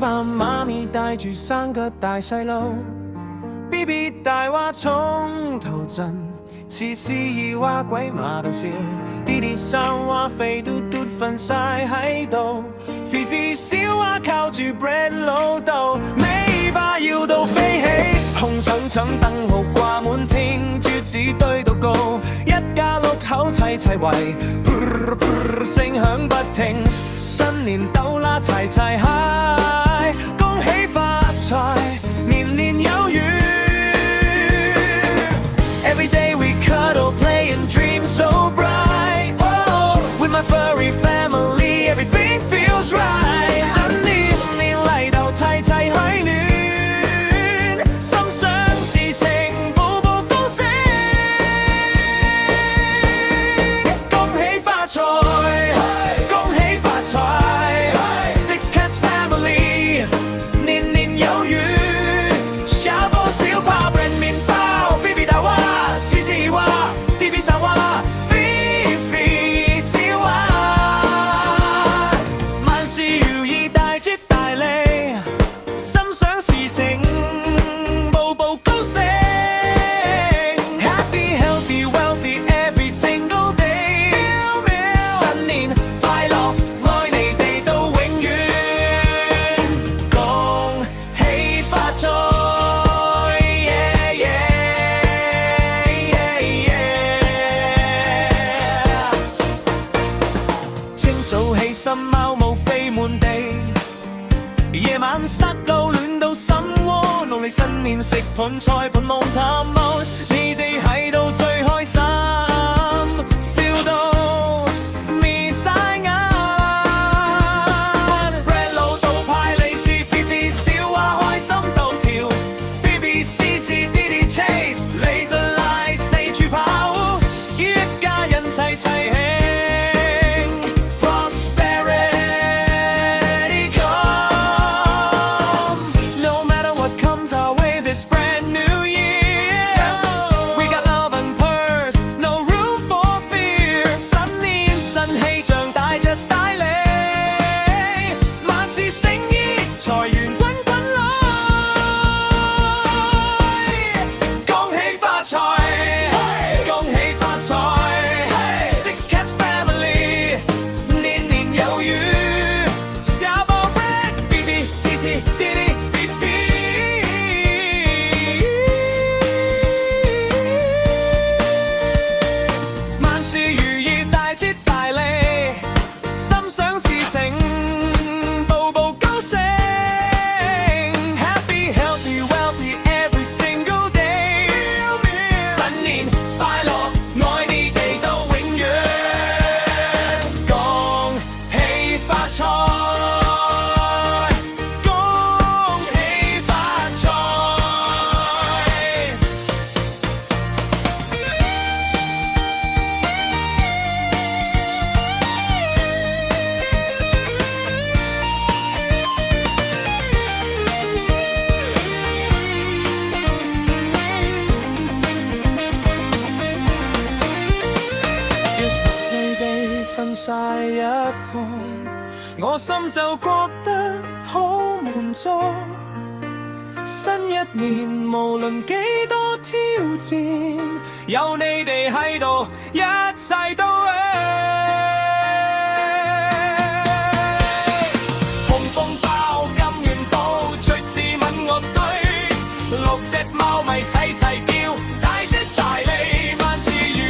爸媽咪帶住3個大細路 ，BB 大話從頭震，次次二話鬼馬到笑，弟弟3話肥嘟嘟瞓晒喺度，肥肥小話靠住 bread 老豆，尾巴搖到飛起，紅橙橙燈號掛滿天，珠子堆到高，一家6口齊齊圍，聲響不停，新年鬥啦齊齊嗨，恭喜發財，年年有餘。Every day we cuddle, play and dream so bright. Oh, with my furry family, everything feels right. 新年年嚟到齊齊許願，心想事成，步步高升，恭喜發財，恭喜發財。Six Cats Family， 年年有餘，小波小炮 bread 麵包 ，BB 大話。早起身貓毛飛滿地，夜晚塞到暖到心窩，農曆新年食盤菜盤望探望，你哋喺度最開心，笑到眯晒眼。Bread 老豆派利是，肥肥小話開心到跳 ，BB 獅子弟弟 chase， laser light 四處跑，一家人齊齊起。This brand new year, we got love and purse, no room for fear. 新年新氣象，大隻大利，萬事勝意，財源滾滾來，恭喜發財，恭喜發財。Six Cats Family， 年年有餘，小寶貝 BB CC弟弟。想事成，步步高升 ，Happy, healthy, wealthy every single day。新年快樂，愛你哋到永遠，恭喜發財，恭喜發財。分晒一趟，我心就覺得好滿足。新一年無論幾多挑戰，有你哋喺度，一切都紅風包、金元寶，最自問我對6隻貓咪齊齊叫，大隻大利，萬事如意。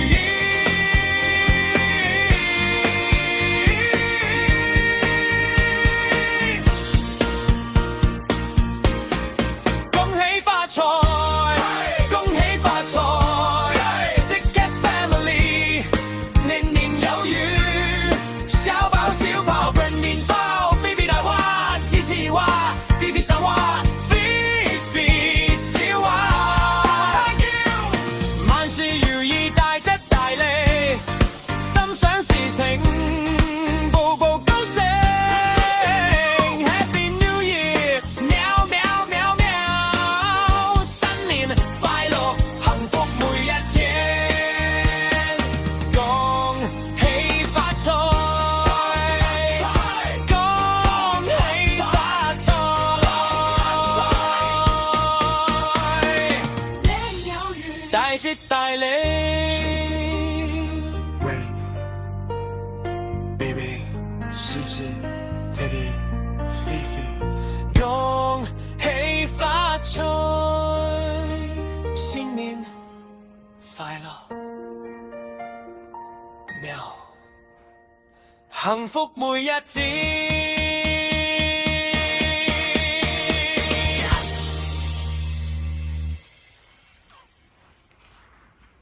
恭喜發財 ，Six Cats Family， 年年有餘，小包小炮 bread 麵包 ，BB 大話，獅子話，弟弟神話，肥肥小話，萬事如意，大隻大利，心想事成，步步高升。Happy New Year，喵喵喵喵。大吉大利。喂，baby，是指爹哋菲菲，恭喜發財，新年快樂，喵，幸福每一天。